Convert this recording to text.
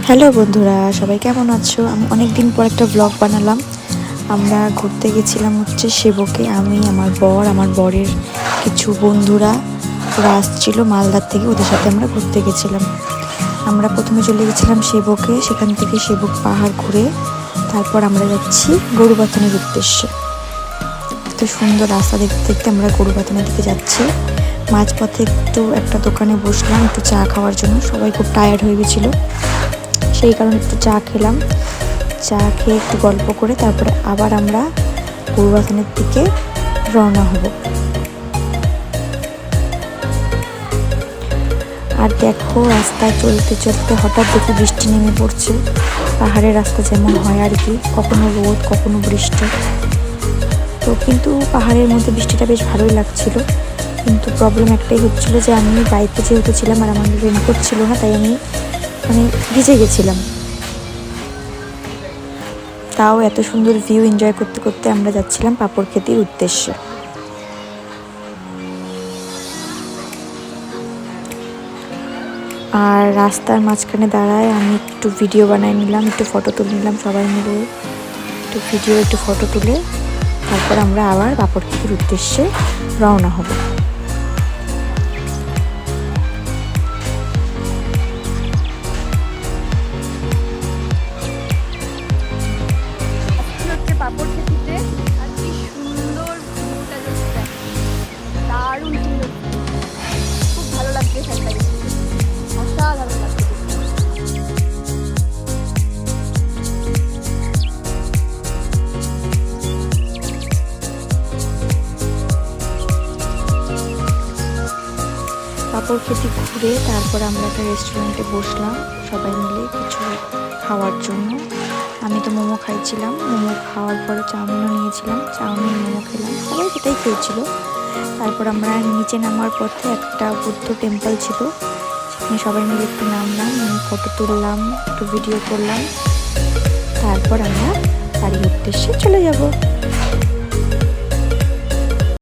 Hello বন্ধুরা, সবাই কেমন আছো? আমি অনেক দিন পর একটা ব্লগ বানালাম। আমরা ঘুরতে গেছিলাম সেবকে। আমি, আমার বর, আমার বরের কিছু বন্ধুরা ওরা আসছিল মালদার থেকে, ওদের সাথে আমরা ঘুরতে গেছিলাম। আমরা প্রথমে চলে গেছিলাম সেবকে, সেখান থেকে সেবক পাহাড় ঘুরে তারপর আমরা যাচ্ছি গরুবাথানের উদ্দেশ্যে। এত সুন্দর রাস্তা দেখতে দেখতে আমরা গরুবাথানের দিকে যাচ্ছি। মাঝপথে একটা দোকানে বসলাম একটু চা খাওয়ার জন্য। সবাই খুব টায়ার্ড হয়ে গেছিলো, সেই কারণে একটু চা খেলাম। চা খেয়ে একটু গল্প করে তারপরে আবার আমরা গরুবাথানের দিকে রওনা হব। আর দেখো, রাস্তায় চলতে চলতে হঠাৎ দেখি বৃষ্টি নেমে পড়ছে। পাহাড়ের রাস্তা যেমন হয় আর কি, কখনো রোদ কখনো বৃষ্টি। তো কিন্তু পাহাড়ের মধ্যে বৃষ্টিটা বেশ ভালোই লাগছিল, কিন্তু প্রবলেম একটাই হচ্ছিলো যে আমি বাইকে যেহেতু ছিলাম আর আমার রেনকোট ছিল না, তাই আমি ভিজে গেছিলাম। তাও এত সুন্দর ভিউ এনজয় করতে করতে আমরা যাচ্ছিলাম পাপড় খেতির উদ্দেশ্যে। আর রাস্তার মাঝখানে দাঁড়ায় আমি একটু ভিডিও বানিয়ে নিলাম, একটু ফটো তুলে নিলাম। সবাই মিলে একটু ভিডিও একটু ফটো তুলে তারপর আমরা আবার পাপড় খেতির উদ্দেশ্যে রওনা হব। পাপড় খেতে আর কি সুন্দর ভিউটা দেখতে, দারুণ সুন্দর, খুব ভালো লাগছে সাইডটা, অসাধারণ লাগছে। পাপড় খেতে ঘুরে তারপর আমরা একটা রেস্টুরেন্টে বসলাম সবাই মিলে কিছু খাওয়ার জন্য। আমি তো মোমো খাইছিলাম, মোমো খাওয়ার পরে চাউমিনও নিয়েছিলাম, চাউমিন মোমো খেলাম, সবাই সেটাই খেয়েছিল। তারপর আমরা নিচে নামার পথে একটা বুদ্ধ টেম্পল ছিল, সেখানে সবাই মিলে একটু নামলাম, ফটো তুললাম, একটু ভিডিও করলাম। তারপর আমরা বাড়ির উদ্দেশ্যে চলে যাব।